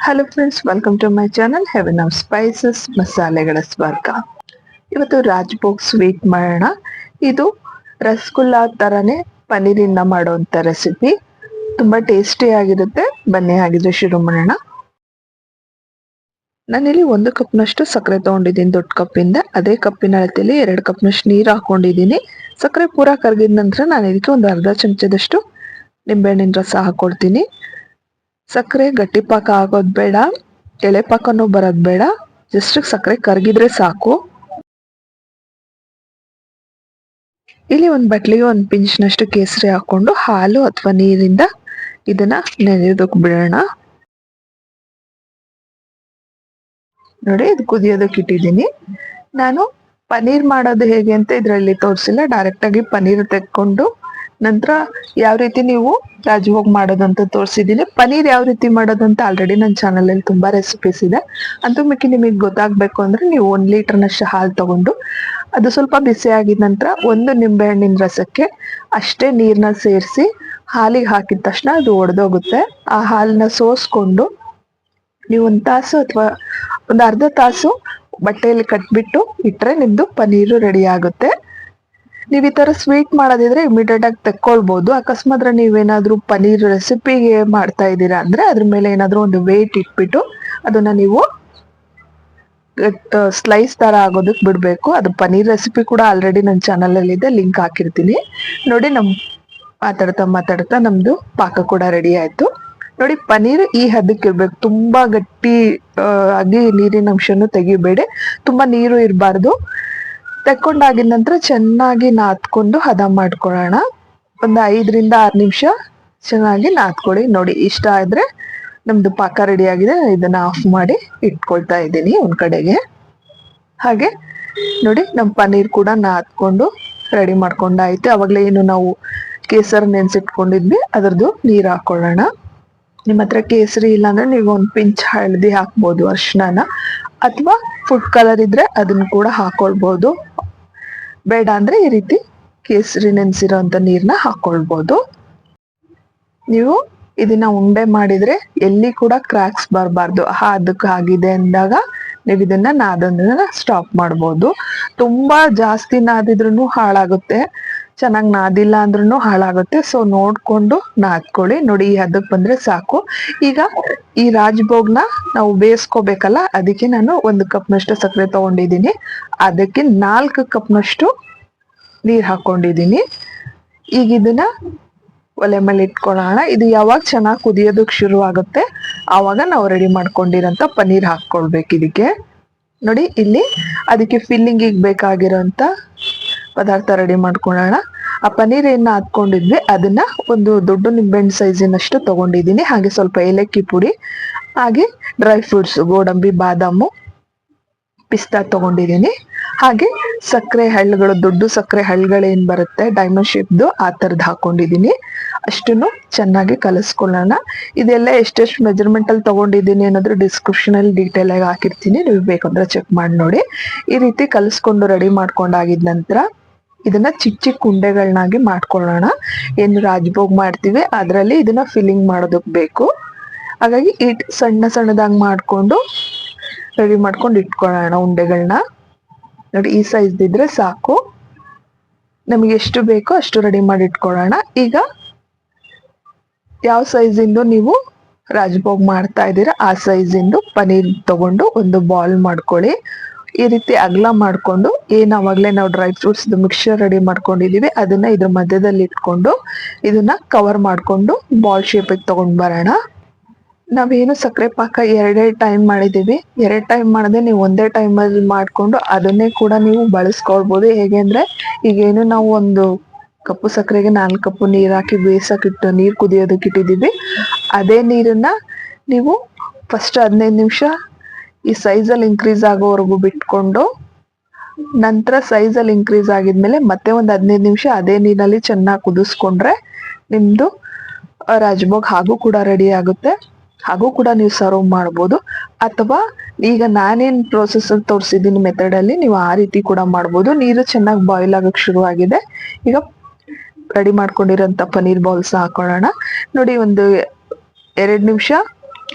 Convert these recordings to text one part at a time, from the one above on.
Hello friends, welcome to my channel heaven of spices ಮಸಾಲೆಗಳ ಸ್ವರ್ಗ. ಇವತ್ತು ರಾಜ್ಭೋಗ್ ಸ್ವೀಟ್ ಮಾಡೋಣ. ಇದು ರಸಗುಲ್ಲಾ ತರನೇ ಪನ್ನೀರಿಂದ ಮಾಡುವಂತ ರೆಸಿಪಿ. ತುಂಬಾ ಟೇಸ್ಟಿ ಆಗಿರುತ್ತೆ. ಬನ್ನಿ ಹಾಗಿದ್ರೆ ಶುರು ಮಾಡೋಣ. ನಾನಿಲ್ಲಿ 1 ಕಪ್ನಷ್ಟು ಸಕ್ಕರೆ ತಗೊಂಡಿದ್ದೀನಿ ದೊಡ್ಡ ಕಪ್ಪಿಂದ. ಅದೇ ಕಪ್ಪಿನ ಅಳತೆಯಲ್ಲಿ 2 ಕಪ್ನಷ್ಟು ನೀರು ಹಾಕೊಂಡಿದ್ದೀನಿ. ಸಕ್ಕರೆ ಪೂರ ಕರಗಿದ ನಂತರ ನಾನು ಇದಕ್ಕೆ ಒಂದು ಅರ್ಧ ಚಮಚದಷ್ಟು ನಿಂಬೆಹಣ್ಣಿನ ರಸ ಹಾಕೊಳ್ತೀನಿ. ಸಕ್ಕರೆ ಗಟ್ಟಿ ಪಾಕ ಆಗೋದು ಬೇಡ, ಎಳೆ ಪಾಕನೂ ಬರೋದು ಬೇಡ. ಜಸ್ಟ್ ಸಕ್ಕರೆ ಕರಗಿದ್ರೆ ಸಾಕು. ಇಲ್ಲಿ ಒಂದು ಬಟ್ಲಿಗೆ ಒಂದು ಪಿಂಚ್ನಷ್ಟು ಕೇಸರಿ ಹಾಕೊಂಡು ಹಾಲು ಅಥವಾ ನೀರಿಂದ ಇದನ್ನ ನೆನೆಯೋದಕ್ಕೆ ಬಿಡೋಣ. ನೋಡಿ, ಇದು ಕುದಿಯೋದಕ್ಕೆ ಇಟ್ಟಿದ್ದೀನಿ. ನಾನು ಪನ್ನೀರ್ ಮಾಡೋದು ಹೇಗೆ ಅಂತ ಇದರಲ್ಲಿ ತೋರಿಸಿಲ್ಲ. ಡೈರೆಕ್ಟ್ ಆಗಿ ಪನ್ನೀರ್ ತೆಕ್ಕೊಂಡು ನಂತರ ಯಾವ ರೀತಿ ನೀವು ರಾಜ್ಭೋಗ್ ಮಾಡೋದಂತ ತೋರಿಸಿದ್ದೀನಿ. ಪನ್ನೀರ್ ಯಾವ ರೀತಿ ಮಾಡೋದಂತ ಆಲ್ರೆಡಿ ನನ್ನ ಚಾನಲ್ ಅಲ್ಲಿ ತುಂಬಾ ರೆಸಿಪೀಸ್ ಇದೆ. ಅಂತೂ ಮಿಕ್ಕಿ ನಿಮಗೆ ಗೊತ್ತಾಗ್ಬೇಕು ಅಂದ್ರೆ ನೀವು 1 ಲೀಟರ್ನಷ್ಟು ಹಾಲು ತಗೊಂಡು ಅದು ಸ್ವಲ್ಪ ಬಿಸಿ ಆಗಿದ ನಂತರ 1 ನಿಂಬೆಹಣ್ಣಿನ ರಸಕ್ಕೆ ಅಷ್ಟೇ ನೀರನ್ನ ಸೇರಿಸಿ ಹಾಲಿಗೆ ಹಾಕಿದ ತಕ್ಷಣ ಅದು ಒಡೆದೋಗುತ್ತೆ. ಆ ಹಾಲನ್ನ ಸೋಸ್ಕೊಂಡು ನೀವು 1 ತಾಸು ಅಥವಾ ಒಂದು ಅರ್ಧ ತಾಸು ಬಟ್ಟೆಯಲ್ಲಿ ಕಟ್ಬಿಟ್ಟು ಇಟ್ರೆ ನಿಮ್ದು ಪನ್ನೀರು ರೆಡಿ ಆಗುತ್ತೆ. ನೀವು ಈ ತರ ಸ್ವೀಟ್ ಮಾಡೋದಿದ್ರೆ ಇಮಿಡಿಯೇಟ್ ಆಗಿ ತೆಕ್ಕೊಳ್ಬಹುದು. ಅಕಸ್ಮಾತ್ ನೀವೇನಾದ್ರೂ ಪನ್ನೀರ್ ರೆಸಿಪಿಗೆ ಮಾಡ್ತಾ ಇದ್ದೀರಾ ಅಂದ್ರೆ ಅದ್ರ ಮೇಲೆ ಏನಾದ್ರೂ ಒಂದು ವೇಟ್ ಇಟ್ಬಿಟ್ಟು ಅದನ್ನ ನೀವು ಸ್ಲೈಸ್ ತರ ಆಗೋದಕ್ಕೆ ಬಿಡ್ಬೇಕು. ಅದು ಪನ್ನೀರ್ ರೆಸಿಪಿ ಕೂಡ ಆಲ್ರೆಡಿ ನನ್ನ ಚಾನಲ್ ಅಲ್ಲಿ ಇದೆ, ಲಿಂಕ್ ಹಾಕಿರ್ತೀನಿ ನೋಡಿ. ಮಾತಾಡ್ತಾ ನಮ್ದು ಪಾಕ ಕೂಡ ರೆಡಿ ಆಯ್ತು. ನೋಡಿ, ಪನ್ನೀರ್ ಈ ಹದಕ್ಕೆ ಇರ್ಬೇಕು. ತುಂಬಾ ಗಟ್ಟಿ ಆಗಿ ನೀರಿನ ಅಂಶನು ತೆಗಿಬೇಡಿ, ತುಂಬಾ ನೀರು ಇರಬಾರ್ದು. ತೆಕ್ಕೊಂಡಾಗಿದ ನಂತರ ಚೆನ್ನಾಗಿ ನಾದ್ಕೊಂಡು ಹದ ಮಾಡ್ಕೊಳ್ಳೋಣ. ಒಂದು 5 ರಿಂದ 6 ನಿಮಿಷ ಚೆನ್ನಾಗಿ ನಾದ್ಕೊಳ್ಳಿ. ನೋಡಿ, ಇಷ್ಟ ಆದ್ರೆ ನಮ್ದು ಪಾಕ ರೆಡಿ ಆಗಿದೆ. ಇದನ್ನ ಆಫ್ ಮಾಡಿ ಇಟ್ಕೊಳ್ತಾ ಇದ್ದೀನಿ ಒಂದ್ ಕಡೆಗೆ. ಹಾಗೆ ನೋಡಿ, ನಮ್ ಪನ್ನೀರ್ ಕೂಡ ನಾದ್ಕೊಂಡು ರೆಡಿ ಮಾಡ್ಕೊಂಡಾಯ್ತು. ಅವಾಗಲೇ ಏನು ನಾವು ಕೇಸರ್ ನೆನ್ಸಿಟ್ಕೊಂಡಿದ್ವಿ ಅದರದ್ದು ನೀರ್ ಹಾಕೊಳ್ಳೋಣ. ನಿಮ್ಮ ಹತ್ರ ಕೇಸರಿ ಇಲ್ಲ ಅಂದ್ರೆ ನೀವು ಒಂದು ಪಿಂಚ್ ಹಳದಿ ಹಾಕ್ಬೋದು, ಅರ್ಶಿನ, ಅಥವಾ ಫುಡ್ ಕಲರ್ ಇದ್ರೆ ಅದನ್ನ ಕೂಡ ಹಾಕೊಳ್ಬಹುದು. ಬೇಡ ಅಂದ್ರೆ ಈ ರೀತಿ ಕೇಸರಿ ನೆನ್ಸಿರೋಂಥ ನೀರ್ನ ಹಾಕೊಳ್ಬಹುದು. ನೀವು ಇದನ್ನ ಉಂಡೆ ಮಾಡಿದ್ರೆ ಎಲ್ಲಿ ಕೂಡ ಕ್ರ್ಯಾಕ್ಸ್ ಬರಬಾರ್ದು. ಅದಕ್ಕೆ ಆಗಿದೆ ಅಂದಾಗ ನೀವು ಇದನ್ನ ನಾದನ್ನ ಸ್ಟಾಪ್ ಮಾಡ್ಬೋದು. ತುಂಬಾ ಜಾಸ್ತಿ ನಾದಿದ್ರು ಹಾಳಾಗುತ್ತೆ, ಚೆನ್ನಾಗಿ ನಾದಿಲ್ಲ ಅಂದ್ರೂ ಹಾಳಾಗುತ್ತೆ. ಸೊ ನೋಡ್ಕೊಂಡು ನಾದ್ಕೊಳ್ಳಿ. ನೋಡಿ, ಈ ಹದಕ್ಕೆ ಬಂದ್ರೆ ಸಾಕು. ಈಗ ಈ ರಾಜ್ಭೋಗ್ನ ನಾವು ಬೇಯಿಸ್ಕೋಬೇಕಲ್ಲ, ಅದಕ್ಕೆ ನಾನು 1 ಕಪ್ನಷ್ಟು ಸಕ್ಕರೆ ತಗೊಂಡಿದ್ದೀನಿ. ಅದಕ್ಕೆ 4 ಕಪ್ನಷ್ಟು ನೀರ್ ಹಾಕೊಂಡಿದ್ದೀನಿ. ಈಗ ಇದನ್ನ ಒಲೆ ಮೇಲೆ ಇಟ್ಕೊಳ್ಳೋಣ. ಇದು ಯಾವಾಗ ಚೆನ್ನಾಗಿ ಕುದಿಯೋದಕ್ಕೆ ಶುರು ಆಗುತ್ತೆ ಆವಾಗ ನಾವು ರೆಡಿ ಮಾಡ್ಕೊಂಡಿರೋಂಥ ಪನ್ನೀರ್ ಹಾಕೊಳ್ಬೇಕು ಇದಕ್ಕೆ. ನೋಡಿ, ಇಲ್ಲಿ ಅದಕ್ಕೆ ಫಿಲ್ಲಿಂಗಿಗೆ ಬೇಕಾಗಿರೋಂಥ ಪದಾರ್ಥ ರೆಡಿ ಮಾಡ್ಕೊಳ್ಳೋಣ. ಆ ಪನ್ನೀರ್ ಏನ ಹಾಕೊಂಡಿದ್ವಿ ಅದನ್ನ ಒಂದು ದೊಡ್ಡ ನಿಂಬೆಹಣ್ಣು ಸೈಜಿನಷ್ಟು ತಗೊಂಡಿದ್ದೀನಿ. ಹಾಗೆ ಸ್ವಲ್ಪ ಏಲಕ್ಕಿ ಪುಡಿ, ಹಾಗೆ ಡ್ರೈ ಫ್ರೂಟ್ಸ್, ಗೋಡಂಬಿ, ಬಾದಾಮು, ಪಿಸ್ತಾ ತಗೊಂಡಿದ್ದೀನಿ. ಹಾಗೆ ಸಕ್ಕರೆ ಹಳ್ಳುಗಳು, ದೊಡ್ಡ ಸಕ್ಕರೆ ಹಳ್ಳುಗಳೇನ್ ಬರುತ್ತೆ ಡೈಮಂಡ್ ಶೇಪ್ದು, ಆ ತರದ್ ಹಾಕೊಂಡಿದ್ದೀನಿ. ಅಷ್ಟನ್ನು ಚೆನ್ನಾಗಿ ಕಲಿಸ್ಕೊಳ್ಳೋಣ. ಇದೆಲ್ಲ ಎಷ್ಟೆಷ್ಟು ಮೆಜರ್ಮೆಂಟ್ ಅಲ್ಲಿ ತಗೊಂಡಿದ್ದೀನಿ ಅನ್ನೋದ್ರ ಡಿಸ್ಕ್ರಿಪ್ಷನ್ ಅಲ್ಲಿ ಡೀಟೇಲ್ ಆಗಿ ಹಾಕಿರ್ತೀನಿ, ನೀವು ಬೇಕಂದ್ರೆ ಚೆಕ್ ಮಾಡಿ ನೋಡಿ. ಈ ರೀತಿ ಕಲಿಸ್ಕೊಂಡು ರೆಡಿ ಮಾಡ್ಕೊಂಡಾಗಿದ ನಂತರ ಇದನ್ನ ಚಿಕ್ಕ ಚಿಕ್ಕ ಉಂಡೆಗಳನ್ನಾಗಿ ಮಾಡ್ಕೊಳ್ಳೋಣ. ಏನು ರಾಜ್ಭೋಗ್ ಮಾಡ್ತೀವಿ ಅದರಲ್ಲಿ ಇದನ್ನ ಫಿಲ್ಲಿಂಗ್ ಮಾಡೋದಕ್ಕೆ ಬೇಕು. ಹಾಗಾಗಿ ಸಣ್ಣ ಸಣ್ಣದಾಗಿ ಮಾಡ್ಕೊಂಡು ರೆಡಿ ಮಾಡ್ಕೊಂಡು ಇಟ್ಕೊಳ್ಳೋಣ ಉಂಡೆಗಳನ್ನ. ನೋಡಿ, ಈ ಸೈಜ್ ಇದ್ರೆ ಸಾಕು. ನಮಗೆ ಎಷ್ಟು ಬೇಕೋ ಅಷ್ಟು ರೆಡಿ ಮಾಡಿ ಇಟ್ಕೊಳ್ಳೋಣ. ಈಗ ಯಾವ ಸೈಜಿಂದು ನೀವು ರಾಜ್ಭೋಗ್ ಮಾಡ್ತಾ ಇದ್ದೀರಾ ಆ ಸೈಜಿಂದು ಪನ್ನೀರ್ ತಗೊಂಡು ಒಂದು ಬಾಲ್ ಮಾಡ್ಕೊಳ್ಳಿ. ಈ ರೀತಿ ಅಗಲ ಮಾಡ್ಕೊಂಡು ಏನ್ ಅವಾಗಲೇ ನಾವು ಡ್ರೈ ಫ್ರೂಟ್ಸ್ ಮಿಕ್ಸ್ಚರ್ ರೆಡಿ ಮಾಡ್ಕೊಂಡಿದೀವಿ ಅದನ್ನ ಇದ್ರ ಮಧ್ಯದಲ್ಲಿ ಇಟ್ಕೊಂಡು ಇದನ್ನ ಕವರ್ ಮಾಡ್ಕೊಂಡು ಬಾಲ್ ಶೇಪಿಗೆ ತಗೊಂಡ್ ಬರೋಣ. ನಾವೇನು ಸಕ್ಕರೆ ಪಾಕ 2 ಟೈಮ್ ಮಾಡಿದೀವಿ. 2 ಟೈಮ್ ಮಾಡದೆ ನೀವು ಒಂದೇ ಟೈಮಲ್ಲಿ ಮಾಡ್ಕೊಂಡು ಅದನ್ನೇ ಕೂಡ ನೀವು ಬಳಸ್ಕೊಳ್ಬೋದು. ಹೇಗೆ ಅಂದ್ರೆ ಈಗೇನು ನಾವು ಒಂದು ಕಪ್ಪು ಸಕ್ಕರೆಗೆ 4 ಕಪ್ಪು ನೀರ್ ಹಾಕಿ ಬೇಯಿಸಕ್ಕಿಟ್ಟು ನೀರ್ ಕುದಿಯೋದಕ್ಕೆ ಇಟ್ಟಿದೀವಿ. ಅದೇ ನೀರನ್ನ ನೀವು ಫಸ್ಟ್ 15 ನಿಮಿಷ ಈ ಸೈಜಲ್ಲಿ ಇನ್ಕ್ರೀಸ್ ಆಗೋವರೆಗೂ ಬಿಟ್ಕೊಂಡು ನಂತರ ಸೈಜಲ್ಲಿ ಇನ್ಕ್ರೀಸ್ ಆಗಿದ್ಮೇಲೆ ಮತ್ತೆ ಒಂದು 15 ನಿಮಿಷ ಅದೇ ನೀರಲ್ಲಿ ಚೆನ್ನಾಗಿ ಕುದಿಸ್ಕೊಂಡ್ರೆ ನಿಮ್ದು ರಾಜ್ಭೋಗ್ ಹಾಗೂ ಕೂಡ ರೆಡಿ ಆಗುತ್ತೆ. ಹಾಗೂ ಕೂಡ ನೀವು ಸರ್ವ್ ಮಾಡ್ಬೋದು. ಅಥವಾ ಈಗ ನಾನೇನ್ ಪ್ರೋಸೆಸ್ ತೋರಿಸಿದ್ದೀನಿ ಮೆಥಡ್ ಅಲ್ಲಿ ನೀವು ಆ ರೀತಿ ಕೂಡ ಮಾಡ್ಬೋದು. ನೀರು ಚೆನ್ನಾಗಿ ಬಾಯ್ಲ್ ಆಗಕ್ಕೆ ಶುರು ಆಗಿದೆ. ಈಗ ರೆಡಿ ಮಾಡ್ಕೊಂಡಿರೋಂಥ ಪನ್ನೀರ್ ಬಾಲ್ಸ್ ಹಾಕೊಳ್ಳೋಣ. ನೋಡಿ, ಒಂದು 2 ನಿಮಿಷ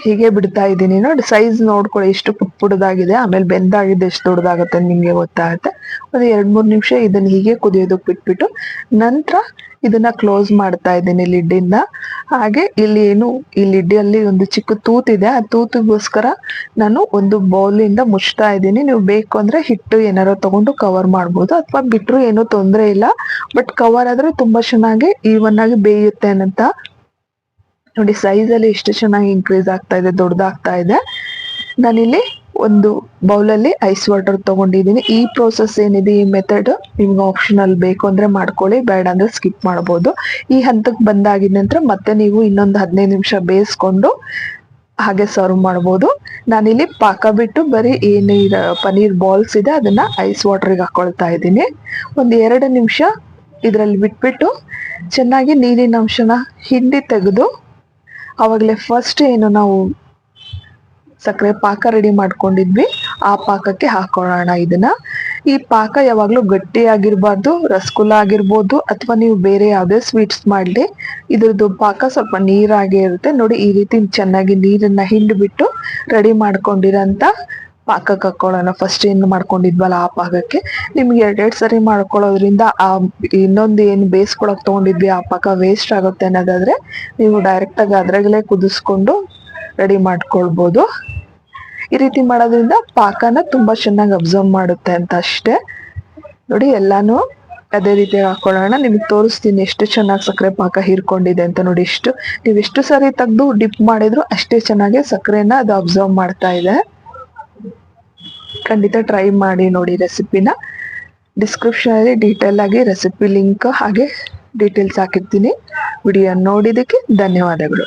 ಹೀಗೆ ಬಿಡ್ತಾ ಇದ್ದೀನಿ. ನೋಡಿ ಸೈಜ್ ನೋಡ್ಕೊಳ್ಳಿ ಎಷ್ಟು ಪುಟ್ಟದಾಗಿದೆ, ಆಮೇಲೆ ಬೆಂದಾಗಿದೆ ಎಷ್ಟು ದೊಡ್ಡದಾಗುತ್ತೆ ನಿಮ್ಗೆ ಗೊತ್ತಾಗುತ್ತೆ. ಒಂದು 2-3 ನಿಮಿಷ ಇದನ್ನ ಹೀಗೆ ಕುದಿಯೋದಕ್ಕೆ ಬಿಟ್ಬಿಟ್ಟು ನಂತರ ಇದನ್ನ ಕ್ಲೋಸ್ ಮಾಡ್ತಾ ಇದ್ದೀನಿ ಲಿಡ್ಡಿಂದ. ಹಾಗೆ ಇಲ್ಲಿ ಈ ಲಿಡ್ಡಿಯಲ್ಲಿ ಒಂದು ಚಿಕ್ಕ ತೂತಿದೆ, ಆ ತೂತಿಗೋಸ್ಕರ ನಾನು ಒಂದು ಬೌಲಿಂದ ಮುಚ್ತಾ ಇದ್ದೀನಿ. ನೀವು ಬೇಕು ಅಂದ್ರೆ ಹಿಟ್ಟು ಏನಾರು ತಗೊಂಡು ಕವರ್ ಮಾಡ್ಬೋದು, ಅಥವಾ ಬಿಟ್ರು ಏನೂ ತೊಂದರೆ ಇಲ್ಲ. ಬಟ್ ಕವರ್ ಆದ್ರೆ ತುಂಬಾ ಚೆನ್ನಾಗಿ ಈವನ್ ಆಗಿ ಬೇಯುತ್ತೆ ಅಂತ. ನೋಡಿ ಸೈಜ್ ಅಲ್ಲಿ ಎಷ್ಟು ಚೆನ್ನಾಗಿ ಇನ್ಕ್ರೀಸ್ ಆಗ್ತಾ ಇದೆ, ದೊಡ್ಡದಾಗ್ತಾ ಇದೆ. ನಾನಿಲ್ಲಿ ಒಂದು ಬೌಲಲ್ಲಿ ಐಸ್ ವಾಟರ್ ತಗೊಂಡಿದ್ದೀನಿ. ಈ ಪ್ರೋಸೆಸ್ ಏನಿದೆ, ಈ ಮೆಥಡ್ ನಿಮ್ಗೆ ಆಪ್ಷನಲ್, ಬೇಕು ಅಂದ್ರೆ ಮಾಡ್ಕೊಳ್ಳಿ, ಬೇಡ ಅಂದ್ರೆ ಸ್ಕಿಪ್ ಮಾಡ್ಬೋದು. ಈ ಹಂತಕ್ಕೆ ಬಂದಾಗಿದ ನಂತರ ಮತ್ತೆ ನೀವು ಇನ್ನೊಂದು 15 ನಿಮಿಷ ಬೇಯಿಸ್ಕೊಂಡು ಹಾಗೆ ಸರ್ವ್ ಮಾಡ್ಬೋದು. ನಾನಿಲ್ಲಿ ಪಾಕ ಬಿಟ್ಟು ಬರೀ ಏನು ಪನೀರ್ ಬಾಲ್ಸ್ ಇದೆ ಅದನ್ನ ಐಸ್ ವಾಟರ್ಗೆ ಹಾಕೊಳ್ತಾ ಇದ್ದೀನಿ. ಒಂದು 2 ನಿಮಿಷ ಇದರಲ್ಲಿ ಬಿಟ್ಬಿಟ್ಟು ಚೆನ್ನಾಗಿ ನೀರಿನ ಅಂಶನ ಹಿಂಡಿ ತೆಗೆದು ಅವಾಗಲೇ ಫಸ್ಟ್ ಏನು ನಾವು ಸಕ್ಕರೆ ಪಾಕ ರೆಡಿ ಮಾಡ್ಕೊಂಡಿದ್ವಿ ಆ ಪಾಕಕ್ಕೆ ಹಾಕೊಳ್ಳೋಣ ಇದನ್ನ. ಈ ಪಾಕ ಯಾವಾಗಲೂ ಗಟ್ಟಿಯಾಗಿರ್ಬಾರ್ದು, ರಸಗುಲ್ಲ ಆಗಿರ್ಬೋದು ಅಥವಾ ನೀವು ಬೇರೆ ಯಾವುದೇ ಸ್ವೀಟ್ಸ್ ಮಾಡಲಿ, ಇದ್ರದ್ದು ಪಾಕ ಸ್ವಲ್ಪ ನೀರಾಗೇ ಇರುತ್ತೆ. ನೋಡಿ ಈ ರೀತಿ ಚೆನ್ನಾಗಿ ನೀರನ್ನ ಹಿಂಡ್ಬಿಟ್ಟು ರೆಡಿ ಮಾಡ್ಕೊಂಡಿರೋಂಥ ಪಾಕಕ್ಕೆ ಹಾಕೊಳ್ಳೋಣ. ಫಸ್ಟ್ ಏನು ಮಾಡ್ಕೊಂಡಿದ್ವಲ್ಲ ಆ ಪಾಕಕ್ಕೆ. ನಿಮ್ಗೆ 2 ಸರಿ ಮಾಡ್ಕೊಳ್ಳೋದ್ರಿಂದ ಆ ಇನ್ನೊಂದು ಏನು ಬೇಯಿಸ್ಕೊಳಕ್ ತಗೊಂಡಿದ್ವಿ ಆ ಪಾಕ ವೇಸ್ಟ್ ಆಗುತ್ತೆ ಅನ್ನೋದಾದ್ರೆ ನೀವು ಡೈರೆಕ್ಟ್ ಆಗಿ ಅದ್ರಾಗಲೇ ಕುದಿಸ್ಕೊಂಡು ರೆಡಿ ಮಾಡ್ಕೊಳ್ಬೋದು. ಈ ರೀತಿ ಮಾಡೋದ್ರಿಂದ ಪಾಕನ ತುಂಬಾ ಚೆನ್ನಾಗಿ ಅಬ್ಸರ್ವ್ ಮಾಡುತ್ತೆ ಅಂತ ಅಷ್ಟೇ. ನೋಡಿ ಎಲ್ಲಾನು ಅದೇ ರೀತಿ ಹಾಕೊಳ್ಳೋಣ. ನಿಮ್ಗೆ ತೋರಿಸ್ತೀನಿ ಎಷ್ಟು ಚೆನ್ನಾಗಿ ಸಕ್ಕರೆ ಪಾಕ ಹೀರ್ಕೊಂಡಿದೆ ಅಂತ. ನೋಡಿ ನೀವು ಎಷ್ಟು ಸರಿ ತೆಗೆದು ಡಿಪ್ ಮಾಡಿದ್ರು ಅಷ್ಟೇ ಚೆನ್ನಾಗಿ ಸಕ್ಕರೆನ ಅದು ಅಬ್ಸರ್ವ್ ಮಾಡ್ತಾ ಇದೆ. ಖಂಡಿತ ಟ್ರೈ ಮಾಡಿ ನೋಡಿ ರೆಸಿಪಿನ. ಡಿಸ್ಕ್ರಿಪ್ಷನ್ ಅಲ್ಲಿ ಡೀಟೇಲ್ ಆಗಿ ರೆಸಿಪಿ ಲಿಂಕ್ ಹಾಗೆ ಡೀಟೇಲ್ಸ್ ಹಾಕಿರ್ತೀನಿ. ವಿಡಿಯೋ ನೋಡಿದ್ದಕ್ಕೆ ಧನ್ಯವಾದಗಳು.